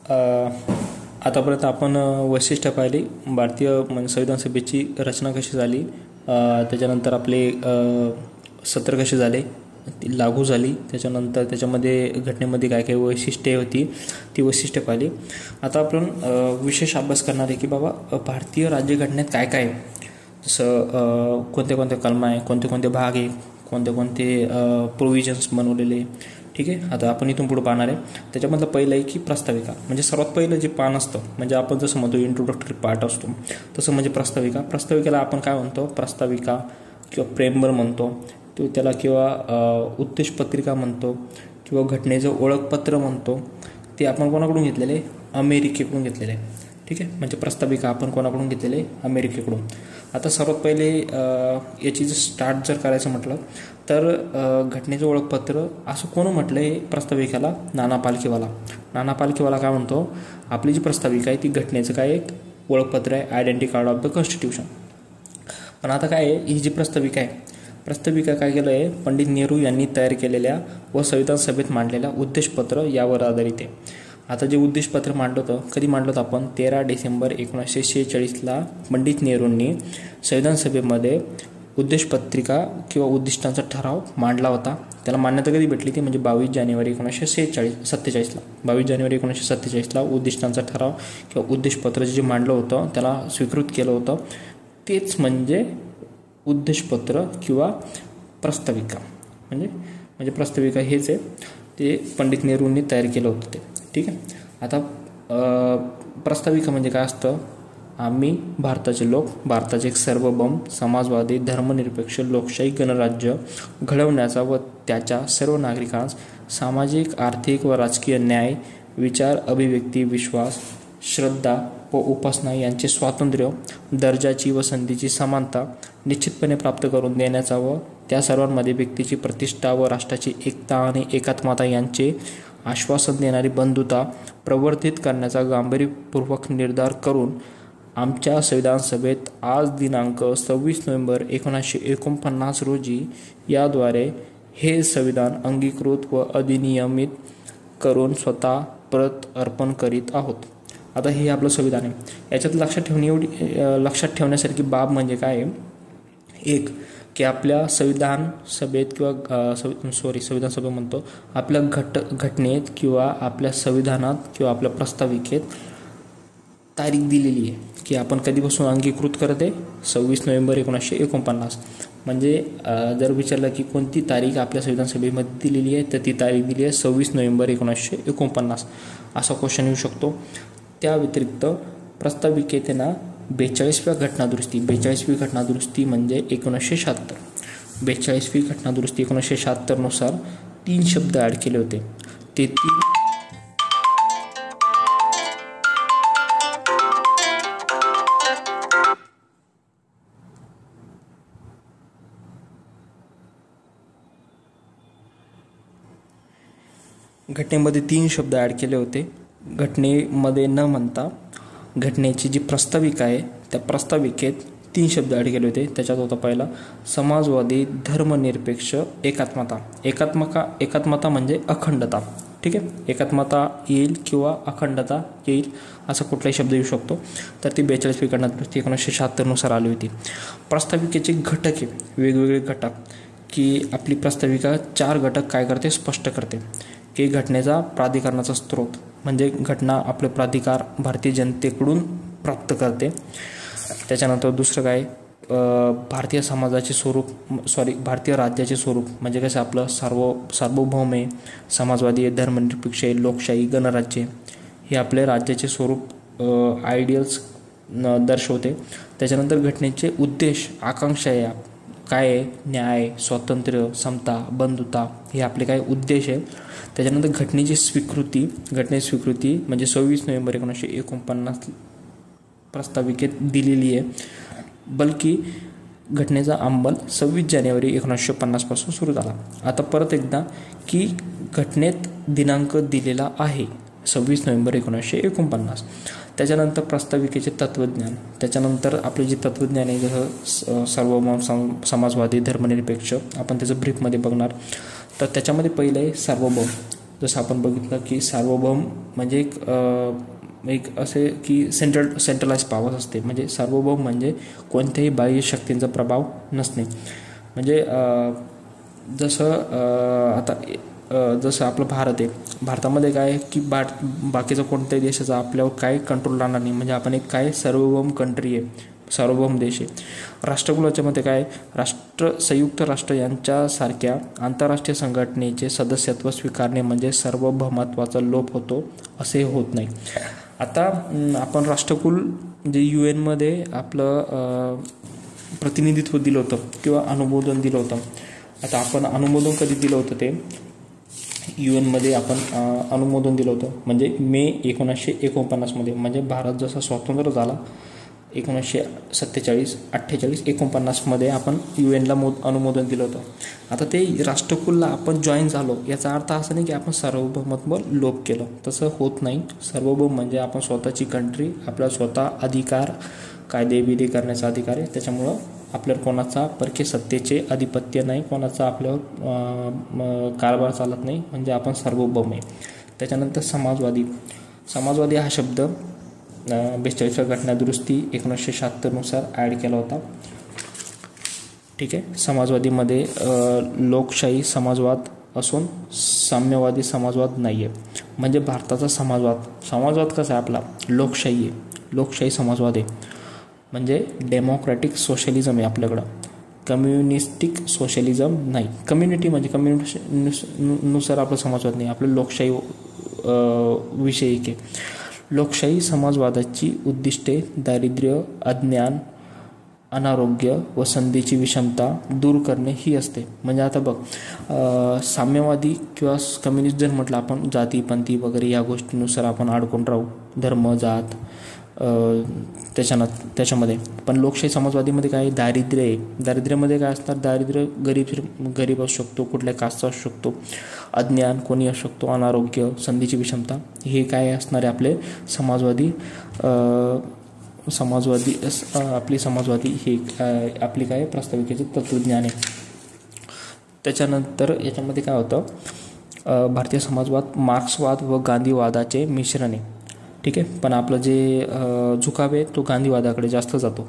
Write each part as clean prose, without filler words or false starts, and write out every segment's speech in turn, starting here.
आतापर्यंत आपण वैशिष्ट्य पाहिली भारतीय म्हणजे संविधान सभेची रचना कशी झाली, त्याच्यानंतर आपले सत्र कसे झाले, ती लागू झाली, त्याच्यानंतर त्याच्यामध्ये घटनेमध्ये काय काय वैशिष्ट्ये होती ती वैशिष्ट्ये पाहिली. आता आपण विशेष अभ्यास करणार आहे की बाबा भारतीय राज्यघटनेत काय काय आहे, जसं कोणते कोणते कलम आहे, कोणते कोणते भाग आहे, कोणते कोणते प्रोव्हिजन्स बनवलेले. ठीक आहे, आता आपण इथून पुढे पाहणार आहे. त्याच्यामधलं पहिलं आहे की प्रस्ताविका, म्हणजे सर्वात पहिलं जे पान असतं, म्हणजे आपण जसं म्हणतो इंट्रोडक्टरी पार्ट असतो तसं म्हणजे प्रस्ताविका. प्रस्ताविकेला आपण काय म्हणतो, प्रस्ताविका किंवा प्रेमबर म्हणतो तो त्याला, किंवा उद्देशपत्रिका म्हणतो, किंवा घटनेचं ओळखपत्र म्हणतो. ते आपण कोणाकडून घेतलेले, अमेरिकेकडून घेतलेले आहे. ठीक आहे, म्हणजे प्रस्ताविका आपण कोणाकडून घेतलेले, अमेरिकेकडून. आता सर्वात पहिले याची जर स्टार्ट जर करायचं म्हटलं तर घटनेचं ओळखपत्र असं कोण म्हटलं आहे प्रस्ताविकेला, नाना पालखीवाला. नाना पालखीवाला काय म्हणतो, आपली जी प्रस्ताविका आहे ती घटनेचं काय एक ओळखपत्र आहे, identity card of the constitution. पण आता काय आहे, ही जी प्रस्ताविका आहे, प्रस्ताविका काय केलं आहे, पंडित नेहरू यांनी तयार केलेल्या व संविधान सभेत मांडलेल्या उद्देशपत्र यावर आधारित आहे. आता जे उद्देशपत्र मांडलं होतं, कधी मांडलं होतं आपण, 13 डिसेंबर 1946ला पंडित नेहरूंनी संविधान सभेमध्ये उद्देशपत्रिका किंवा उद्दिष्टांचा ठराव मांडला होता. त्याला मान्यता कधी भेटली ती म्हणजे 22 जानेवारी 1947ला. 22 जानेवारी 1947ला उद्दिष्टांचा ठराव किंवा उद्देशपत्र जे मांडलं होतं त्याला स्वीकृत केलं होतं. तेच म्हणजे उद्देशपत्र किंवा प्रस्ताविका. म्हणजे प्रस्ताविका हेच आहे, ते पंडित नेहरूंनी तयार केलं होतं ते. ठीक आहे, आता प्रस्ताविका म्हणजे काय असतं, आम्ही भारताचे लोक भारताचे एक सार्वभौम समाजवादी धर्मनिरपेक्ष लोकशाही गणराज्य घडवण्याचा व त्याच्या सर्व नागरिकांस सामाजिक आर्थिक व राजकीय न्याय, विचार अभिव्यक्ती विश्वास श्रद्धा व उपासना यांचे स्वातंत्र्य, दर्जाची व संधीची समानता निश्चितपणे प्राप्त करून देण्याचा व त्या सर्वांमध्ये व्यक्तीची प्रतिष्ठा व राष्ट्राची एकता आणि एकात्मता यांचे आश्वासन देणारी बंधुता प्रवर्धित करण्याचा गांभीर्यपूर्वक निर्धार करून आमच्या संविधान सभेत आज दिनांक 26 नोव्हेंबर 1949 रोजी याद्वारे हे संविधान अंगीकृत व अधिनियमित करून स्वतः परत अर्पण करीत आहोत. आता हे आपलं संविधान आहे. याच्यात लक्षात ठेवण्यासारखी बाब म्हणजे काय आहे, एक की आपल्या संविधान सभेत किंवा संविधान सभा म्हणतो आपल्या घटनेत किंवा आपल्या संविधानात किंवा आपल्या प्रस्ताविकेत तारीख दिलेली आहे की आपण कधीपासून अंगीकृत करत आहे, 26 नोव्हेंबर 1949. म्हणजे जर विचारलं की कोणती तारीख आपल्या संविधान सभेमध्ये दिलेली आहे तर ती तारीख दिली आहे 26 नोव्हेंबर 1949 असा क्वेश्चन येऊ शकतो. त्या व्यतिरिक्त प्रस्ताविकेत ना 42वी घटनादुरुस्ती म्हणजे 1976. 42वी घटनादुरुस्ती 1976 नुसार 3 शब्द ॲड केले होते. ते 3 घटनेमध्ये 3 शब्द ॲड केले होते. घटनेमध्ये न म्हणता घटनेची जी प्रस्ताविका आहे त्या प्रस्ताविकेत 3 शब्द ॲड केले होते. त्याच्यात होता पहिला समाजवादी धर्मनिरपेक्ष एकात्मता. एकात्मता म्हणजे अखंडता. ठीक आहे, एकात्मता येईल किंवा अखंडता येईल असा कुठलाही शब्द येऊ शकतो. तर ती 42वी घटनादुरुस्ती 1976 नुसार आली होती. प्रस्ताविकेचे घटक आहे, वेगवेगळे घटक, की आपली प्रस्ताविका 4 घटक काय करते, स्पष्ट करते. की घटनेचा प्राधिकरणाचा स्रोत, म्हणजे घटना आपले प्राधिकार भारतीय जनतेकडून प्राप्त करते. त्याच्यानंतर दुसरं काय, भारतीय समाजाचे स्वरूप भारतीय राज्याचे स्वरूप, म्हणजे कसं आपलं सार्वभौम आहे, समाजवादी आहे, धर्मनिरपेक्ष आहे, लोकशाही गणराज्य, हे आपले राज्याचे स्वरूप आयडियल्स दर्शवते. त्याच्यानंतर घटनेचे उद्देश आकांक्षा आहे, काय आहे, न्याय, स्वातंत्र्य, समता, बंधुता, हे आपले काय उद्देश आहे. त्याच्यानंतर घटनेची स्वीकृती म्हणजे 26 नोव्हेंबर 1949 प्रस्ताविकेत दिलेली आहे. बल्कि घटनेचा अंमल 26 जानेवारी 1950 पासून सुरू झाला. आता परत एकदा की घटनेत दिनांक दिलेला आहे 26 नोव्हेंबर 1949. त्याच्यानंतर प्रस्ताविकेचे तत्त्वज्ञान, त्याच्यानंतर आपले जे तत्त्वज्ञान आहे जसं सार्वभौम समाजवादी धर्मनिरपेक्ष, आपण त्याचं ब्रीफमध्ये बघणार. तर त्याच्यामध्ये पहिलं आहे सार्वभौम. जसं आपण बघितलं की सार्वभौम म्हणजे एक असे की सेंट्रलाइज पॉवर असते. म्हणजे सार्वभौम म्हणजे कोणत्याही बाह्य शक्तींचा प्रभाव नसणे. म्हणजे जसं आता जसं आपलं भारत आहे, भारतामध्ये काय आहे की बाकीचा कोणत्याही देशाचा आपल्यावर काय कंट्रोल राहणार नाही. म्हणजे आपण एक काय सार्वभौम कंट्री आहे, सार्वभौम देश आहे. राष्ट्रकुलाच्या मध्ये काय संयुक्त राष्ट्र यांच्यासारख्या आंतरराष्ट्रीय संघटनेचे सदस्यत्व स्वीकारणे म्हणजे सार्वभौमत्वाचा लोप होतो असे होत नाही. आता आपण राष्ट्रकुल जे UN मध्ये आपलं प्रतिनिधित्व दिलं होतं किंवा अनुमोदन दिलं होतं. आता आपण अनुमोदन कधी दिलं होतं ते UN मध्ये आपण अनुमोदन दिलं होतं म्हणजे मे 1949 मध्ये. म्हणजे भारत जसा स्वतंत्र झाला 1947, 48, 49 मध्ये आपण UN ला अनुमोदन दिलं होतं. आता ते राष्ट्रकुलला आपण जॉईन झालो याचा अर्थ असा नाही की आपण सार्वभौमत्व लोप केलं, तसं होत नाही. सार्वभौम म्हणजे आपण स्वतःची कंट्री, आपला स्वतः अधिकार, कायदे विधी करण्याचा अधिकार आहे. त्याच्यामुळं आपल्यावर कोणाचा परकीय सत्तेचे आधिपत्य नाही, कोणाचा आपल्यावर कारभार चालत नाही, म्हणजे आपण सार्वभौम आहे. त्याच्यानंतर समाजवादी हा शब्द 42व्या घटना दुरुस्ती 1976 नुसार ॲड केला होता. ठीक आहे. समाजवादीमध्ये लोकशाही समाजवाद असून साम्यवादी समाजवाद नाही आहे. म्हणजे भारताचा समाजवाद कसा आहे आपला, लोकशाही आहे, लोकशाही समाजवाद आहे. म्हणजे डेमोक्रॅटिक सोशलिझम आहे आपल्याकडं, कम्युनिस्टिक सोशलिझम नाही. कम्युनिटी म्हणजे कम्युनिटीनुसार आपला समाजवाद नाही, आपलं लोकशाही विषयी आहे. लोकशाही समाजवादाची उद्दिष्टे दारिद्र्य, अज्ञान, अनारोग्य व संधीची विषमता दूर करणे ही असते. म्हणजे आता बघ, साम्यवादी किंवा कम्युनिस्ट जर म्हटलं आपण जातीपंथी वगैरे या गोष्टीनुसार आपण अडकून राहू, धर्म जात त्याच्यामध्ये. पण लोकशाही समाजवादीमध्ये काय दारिद्र्य आहे. दारिद्र्यामध्ये काय असणार, दारिद्र्य गरीब असू शकतो, कुठल्या कास्टचा असू शकतो, अज्ञान कोणी असू शकतो, अनारोग्य, संधीची विषमता, हे काय असणार आहे आपले समाजवादी आपली समाजवादी हे आपली काय प्रास्ताविकेचे तत्त्वज्ञान आहे. त्याच्यानंतर याच्यामध्ये काय होतं, भारतीय समाजवाद मार्क्सवाद व गांधीवादाचे मिश्रण आहे. ठीक आहे. पण आपलं जे झुकाव आहे तो गांधीवादाकडे जास्त जातो.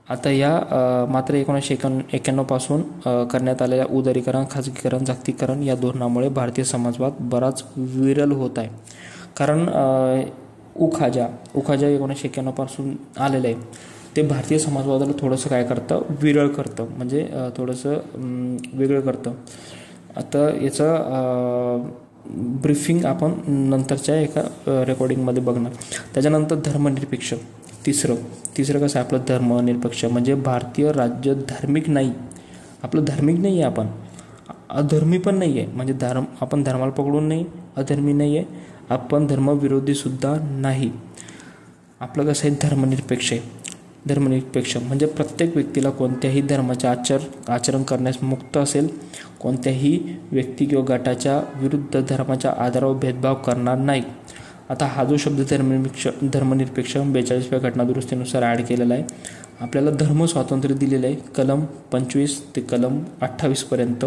आता या मात्र 1991 पासून करण्यात आलेल्या उदारीकरण, खाजगीकरण, जागतिकीकरण या धोरणामुळे भारतीय समाजवाद बराच विरल होत आहे. कारण उखाजा 1991 पासून आलेलं आहे, ते भारतीय समाजवादाला थोडंसं काय करतं, विरळ करतं, म्हणजे थोडंसं वेगळं करतं. आता याचं ब्रीफिंग आपण नंतरच्या एका रेकॉर्डिंगमध्ये बघणार. त्याच्यानंतर धर्मनिरपेक्ष, तिसरं कसं आहे आपलं धर्मनिरपेक्ष. म्हणजे भारतीय राज्य धार्मिक नाही, आपलं धार्मिक नाही आहे, आपण अधर्मी पण नाही आहे. म्हणजे आपण धर्माला पकडून नाही, अधर्मी नाही आहे, आपण धर्मविरोधीसुद्धा नाही. आपलं कसं आहे धर्मनिरपेक्ष आहे. धर्मनिरपेक्ष म्हणजे प्रत्येक व्यक्तीला कोणत्याही धर्माचे आचरण करण्यास मुक्त असेल, कोणत्याही व्यक्ती किंवा गटाच्या विरुद्ध धर्माच्या आधारावर भेदभाव करणार नाही. आता हा जो शब्द धर्मनिरपेक्ष 42व्या घटनादुरुस्तीनुसार ॲड केलेला आहे. आपल्याला धर्म स्वातंत्र्य दिलेलं आहे, कलम 25 ते कलम 28 पर्यंत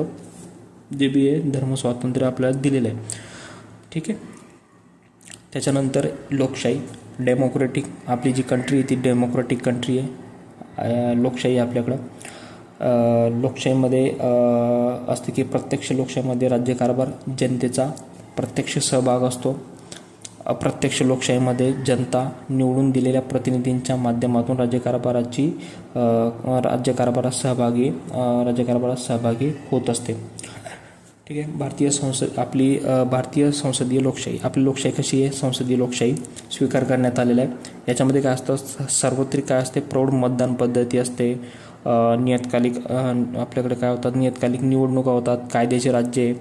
जे बी आहे धर्म स्वातंत्र्य आपल्याला दिलेलं आहे. ठीक आहे. त्याच्यानंतर लोकशाही, डेमोक्रॅटिक, आपली जी कंट्री आहे ती डेमोक्रॅटिक कंट्री आहे. लोकशाही आपल्याकडं लोकशाहीमध्ये असते की प्रत्यक्ष लोकशाहीमध्ये राज्यकारभार जनतेचा प्रत्यक्ष सहभाग असतो. अप्रत्यक्ष लोकशाहीमध्ये जनता निवडून दिलेल्या प्रतिनिधींच्या माध्यमातून राज्यकारभारात सहभागी होत असते. ठीक आहे. भारतीय संसदीय लोकशाही, आपली लोकशाही कशी आहे, संसदीय लोकशाही स्वीकार करण्यात आलेला आहे. याच्यामध्ये काय असतं, सार्वत्रिक काय असते, प्रौढ मतदान पद्धती असते, नियतकालिक आपल्याकडे काय होतात, नियतकालिक निवडणुका होतात, कायद्याचे राज्य आहे,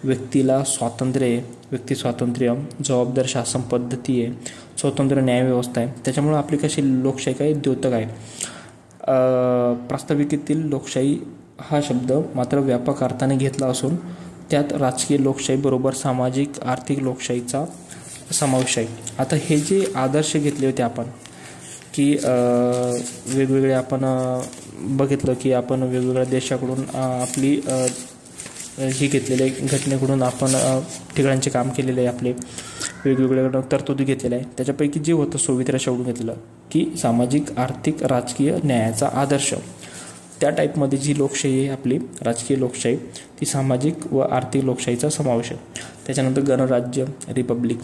व्यक्तीला स्वातंत्र्य आहे, व्यक्ती स्वातंत्र्य, जबाबदार शासन पद्धती आहे, स्वतंत्र न्यायव्यवस्था आहे. त्याच्यामुळे आपली कशी लोकशाही काय द्योतक आहे. प्रास्ताविकेतील लोकशाही हा शब्द मात्र व्यापक अर्थाने घेतला असून त्यात राजकीय लोकशाहीबरोबर सामाजिक आर्थिक लोकशाहीचा समावेश आहे. आता हे जे आदर्श घेतले होते आपण की वेगवेगळे आपण बघितलं की आपण वेगवेगळ्या देशाकडून आपली हे घेतलेले आहे, घटनेकडून आपण ठिकाणांचे काम केलेले आहे, आपले वेगवेगळ्या तरतुदी घेतलेल्या आहे. त्याच्यापैकी जे होतं सोव्हिएत रशियाकडून घेतलेलं की सामाजिक आर्थिक राजकीय न्यायाचा आदर्श, त्या टाईपमध्ये जी लोकशाही आहे आपली राजकीय लोकशाही ती सामाजिक व आर्थिक लोकशाहीचा समावेश आहे. त्याच्यानंतर गणराज्य रिपब्लिक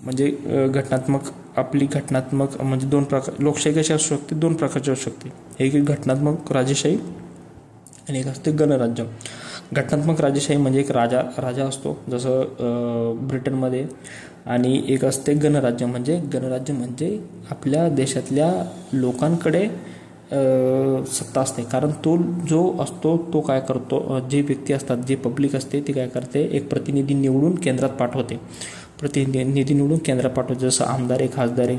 म्हणजे घटनात्मक म्हणजे दोन प्रकार लोकशाही कशी असू शकते, दोन प्रकारची असू शकते. एक घटनात्मक राजेशाही आणि एक असते गणराज्य. घटनात्मक राजेशाही म्हणजे एक राजा असतो जसं ब्रिटनमध्ये, आणि एक असते गणराज्य म्हणजे आपल्या देशातल्या लोकांकडे सत्ता असते. कारण तो जो असतो तो काय करतो, जे व्यक्ती असतात, जे पब्लिक असते ती काय करते, एक प्रतिनिधी निवडून केंद्रात पाठवते. जसं आमदार आहे, खासदार आहे,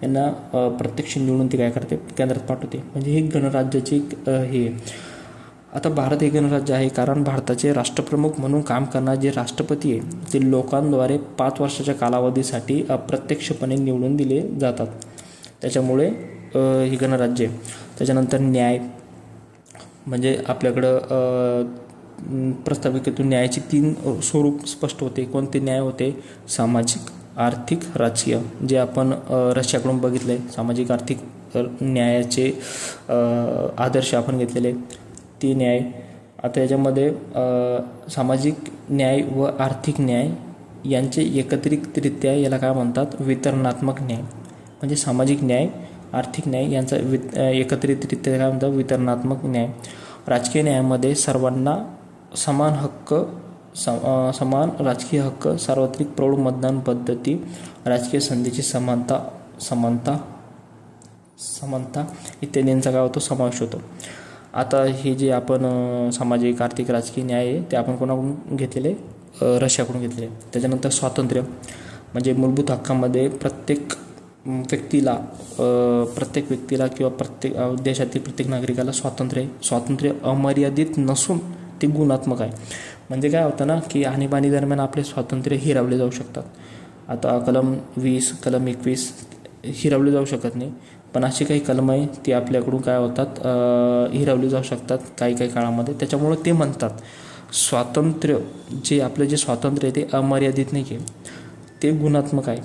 यांना प्रत्यक्ष निवडून ती काय करते, केंद्रात पाठवते. म्हणजे हे गणराज्याची हे. आता भारत हे गणराज्य आहे कारण भारताचे राष्ट्रप्रमुख म्हणून काम करणारे जे राष्ट्रपती आहे ते लोकांद्वारे 5 वर्षाच्या कालावधीसाठी अप्रत्यक्षपणे निवडून दिले जातात. त्याच्यामुळे हे गणराज्य आहे. त्याच्यानंतर न्याय म्हणजे आपल्याकडं प्रस्ताविकेतून न्यायाची 3 स्वरूप स्पष्ट होते. कोणते न्याय होते, सामाजिक आर्थिक राजकीय, जे आपण रशियाकडून बघितले. सामाजिक आर्थिक न्यायाचे आदर्श आपण घेतलेले ते न्याय. आता याच्यामध्ये सामाजिक न्याय व आर्थिक न्याय यांचे एकत्रितरित्या याला काय म्हणतात, वितरणात्मक न्याय. म्हणजे सामाजिक न्याय आर्थिक न्याय यांचा एकत्रितरित्या काय म्हणतात, वितरणात्मक न्याय. राजकीय न्यायामध्ये सर्वांना समान हक्क, समान राजकीय हक्क, सार्वत्रिक प्रौढ मतदान पद्धती, राजकीय संधीची समानता इत्यादींचा काय होतो, समावेश होतो. आता हे जे आपण सामाजिक आर्थिक राजकीय न्याय आहे ते आपण कोणाकडून घेतलेले, रशियाकडून घेतलेले. त्याच्यानंतर स्वातंत्र्य म्हणजे मूलभूत हक्कामध्ये प्रत्येक व्यक्तीला किंवा प्रत्येक देशातील प्रत्येक नागरिकाला स्वातंत्र्य अमर्यादित नसून ते गुणात्मक आहे. म्हणजे काय होतं ना की आणीबाणी दरम्यान आपले स्वातंत्र्य हिरावले जाऊ शकतात. आता कलम 20 कलम 21 हिरावले जाऊ शकत नाही, पण अशी काही कलम आहे ती आपल्याकडून काय होतात, हिरावली जाऊ शकतात काही काळामध्ये. त्याच्यामुळे ते म्हणतात स्वातंत्र्य जे स्वातंत्र्य आहे ते अमर्यादित नाही आहे, ते गुणात्मक आहे.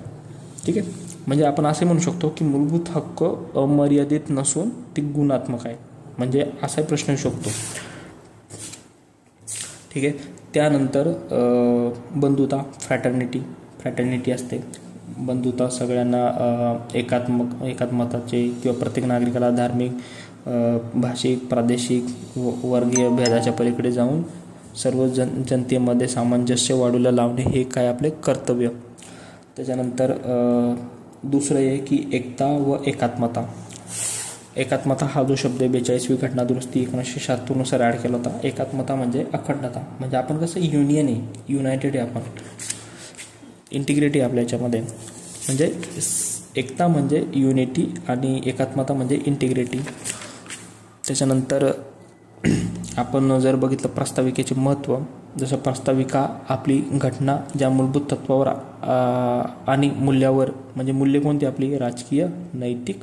ठीक आहे, म्हणजे आपण असे म्हणू शकतो की मूलभूत हक्क अमर्यादित नसून ते गुणात्मक आहे. म्हणजे असा प्रश्न येऊ शकतो. ठीक आहे. त्यानंतर बंधुता फ्रॅटर्निटी असते. बंधुता सगळ्यांना एकात्मताचे किंवा प्रत्येक नागरिकाला धार्मिक, भाषिक, प्रादेशिक वर्गीय भेदाच्या पलीकडे जाऊन सर्व जनतेमध्ये सामंजस्य वाढीला लावणे हे काय आपले कर्तव्य. त्याच्यानंतर दुसरं आहे की एकता व एकात्मता. एकात्मता हा जो शब्द 42वी घटना दुरुस्ती 1976 नुसार ॲड केला होता. एकात्मता म्हणजे अखंडता, म्हणजे आपण कसं युनियन आहे, युनायटेड आहे, आपण इंटिग्रिटी आपल्या याच्यामध्ये. म्हणजे एकता म्हणजे युनिटी आणि एकात्मता म्हणजे इंटिग्रिटी. त्याच्यानंतर आपण जर बघितलं प्रास्ताविकेचे महत्त्व, जसं प्रास्ताविका आपली घटना ज्या मूलभूत तत्वावर आणि मूल्यावर, म्हणजे मूल्य कोणती आपली, राजकीय, नैतिक,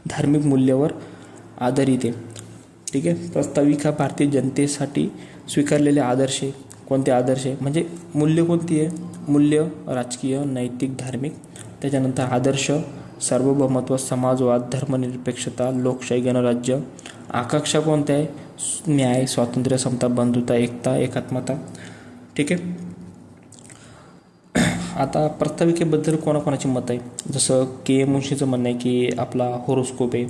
धार्मिक मूल्यावर आधारित आहे. ठीक आहे. प्रास्ताविका भारतीय जनतेसाठी स्वीकारलेले आदर्श आहे. कोणते आदर्श आहे म्हणजे मूल्य कोणती आहे, मूल्य राजकीय, नैतिक, धार्मिक. त्याच्यानंतर आदर्श सार्वभौमत्व, समाजवाद, धर्मनिरपेक्षता, लोकशाही, गणराज्य. आकांक्षा कोणत्या आहे, न्याय, स्वातंत्र्य, समता, बंधुता, एकता, एकात्मता. ठीक आहे. आता प्रास्ताविकेबद्दल कोणाकोणाची मत आहे, जसं के मुंशीचं म्हणणं आहे की आपला होरोस्कोप आहे.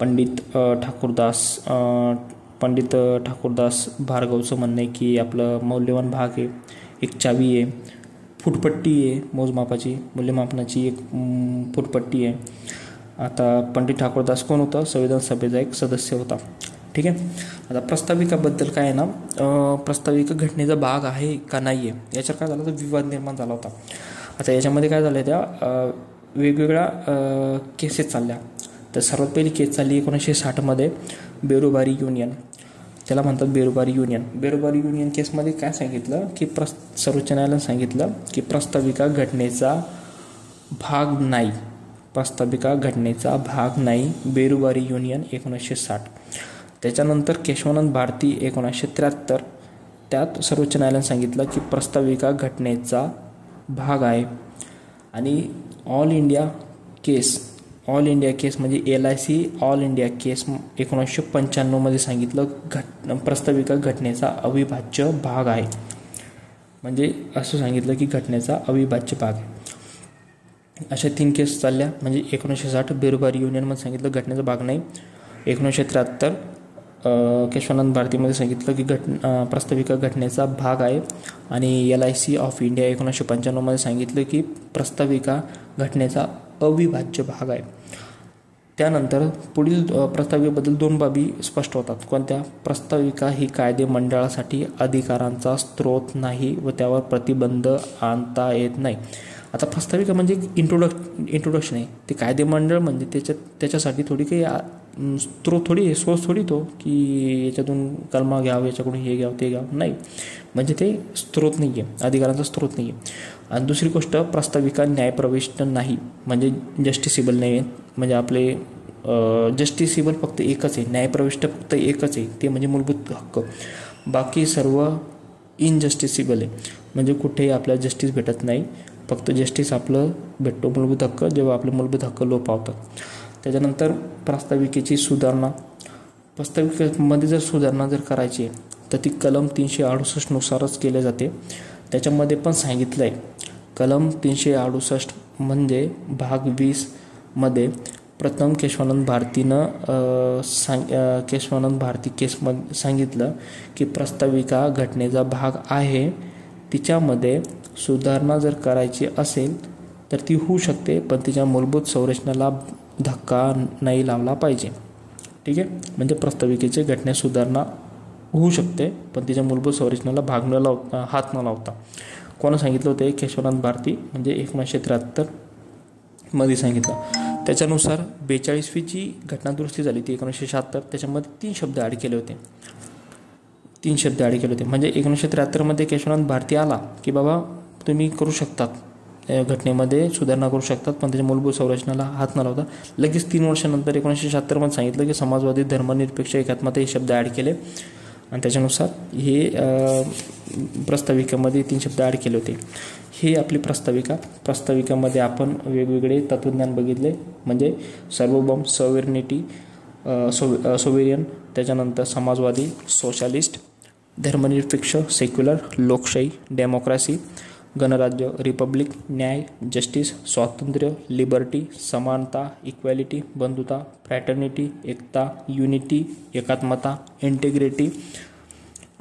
पंडित ठाकूरदास भार्गवचं म्हणणं आहे की आपलं मौल्यवान भाग आहे, एक चावी आहे, फुटपट्टी आहे, मोजमापाची मूल्यमापनाची एक फुटपट्टी आहे. आता पंडित ठाकूरदास कोण होता, संविधान सभेचा एक सदस्य होता. ठीक आहे. आता प्रस्ताविकाबद्दल काय आहे ना, प्रस्ताविका घटनेचा भाग आहे का नाही आहे याच्यावर काय झालं तर विवाद निर्माण झाला होता. आता याच्यामध्ये काय झालं, त्या वेगवेगळ्या केसेस चालल्या. तर सर्वात पहिली केस चालली 1960मध्ये बेरोबारी युनियन, त्याला म्हणतात बेरोबारी युनियन केसमध्ये काय सांगितलं की सर्वोच्च न्यायालयाने सांगितलं की प्रस्ताविका घटनेचा भाग नाही, बेरोबारी युनियन 1960. त्याच्यानंतर केशवानंद भारती 1973 त्यात सर्वोच्च न्यायालयाने सांगितलं की प्रस्ताविका घटनेचा भाग आहे. आणि ऑल इंडिया केस म्हणजे LIC ऑल इंडिया केस 1995 सांगितलं प्रस्ताविका घटनेचा अविभाज्य भाग आहे. म्हणजे असं सांगितलं की घटनेचा अविभाज्य भाग आहे. अशा 3 केस चालल्या. म्हणजे 1960 बेरोबारी युनियनमध्ये सांगितलं घटनेचा भाग नाही. 1973 केशवानंद भारतीमध्ये सांगितलं की प्रस्ताविका घटनेचा भाग आहे. आणि LIC ऑफ इंडिया 1995 सांगितलं की प्रस्ताविका घटनेचा अविभाज्य भाग आहे. त्यानंतर पुढील प्रस्ताविकेबद्दल 2 बाबी स्पष्ट होतात. कोणत्या? प्रस्ताविका ही कायदेमंडळासाठी अधिकारांचा स्रोत नाही व त्यावर प्रतिबंध आणता येत नाही. आता प्रस्ताविका म्हणजे इंट्रोडक्शन आहे. ते कायदेमंडळ म्हणजे त्याच्यासाठी थोडी काही स्रोत थोडी सोर्स थोडी तो की याच्यातून कलमा घ्यावं, याच्याकडून हे घ्यावं ते घ्यावं, नाही. म्हणजे ते स्रोत नाही आहे, अधिकारांचा स्रोत नाही आहे. आणि दुसरी गोष्ट, प्रस्ताविका न्यायप्रविष्ट नाही म्हणजे जस्टिसेबल नाही आहे. म्हणजे आपले जस्टिसेबल फक्त एकच आहे, न्यायप्रविष्ट फक्त एकच आहे, ते म्हणजे मूलभूत हक्क. बाकी सर्व इनजस्टिसेबल आहे. म्हणजे कुठेही आपल्याला जस्टिस भेटत नाही. फक्त जस्टिस आपलं भेटतो मूलभूत हक्क जेव्हा आपले मूलभूत हक्क लोप पावतात. त्याच्यानंतर प्रस्ताविकेची सुधारणा. प्रस्ताविकेमध्ये जर सुधारणा करायची आहे तर ती कलम 368 नुसारच केले जाते. त्याच्यामध्ये पण सांगितलं आहे कलम 368 म्हणजे भाग 20 मध्ये प्रथम केशवानंद भारती केसमध्ये सांगितलं की प्रस्ताविका घटनेचा भाग आहे. तिच्यामध्ये सुधारणा जर करायची असेल तर ती होऊ शकते, पण तिच्या मूलभूत संरचनेला धक्का नाही लावला पाहिजे. ठीक आहे. म्हणजे प्रस्ताविकेची घटनेत सुधारणा होऊ शकते, पण तिच्या मूलभूत संरचनेला हात न लावता. कोण सांगितलं होते? केशवानंद भारती, म्हणजे 1973 मध्ये सांगितलं. त्याच्यानुसार 42वी जी घटनादुरुस्ती झाली ती 1976. त्याच्यामध्ये 3 शब्द ॲड केले होते. म्हणजे 1973 मध्ये केशवानंद भारती आला की बाबा तुम्ही करू शकतात, घटनेमध्ये सुधारणा करू शकतात, पण त्याच्या मूलभूत संरचनेला हात न लावता. लगेच 3 वर्षानंतर 1976 मध्ये सांगितलं की समाजवादी, धर्मनिरपेक्ष, एकात्मता हे शब्द ॲड केले आणि त्याच्यानुसार हे प्रस्ताविकेमध्ये 3 शब्द ॲड केले होते. हे आपली प्रस्ताविकेमध्ये आपण वेगवेगळे तत्त्वज्ञान बघितले. म्हणजे सार्वभौम, सोवेरियन, त्याच्यानंतर समाजवादी, सोशलिस्ट, धर्मनिरपेक्ष, सेक्युलर, लोकशाही, डेमोक्रेसी, गणराज्य, रिपब्लिक, न्याय, जस्टिस, स्वातंत्र्य, लिबर्टी, समानता, इक्वॅलिटी, बंधुता, फ्रॅटर्निटी, एकता, युनिटी, एकात्मता, इंटिग्रिटी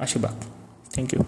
असे भाग. थँक्यू.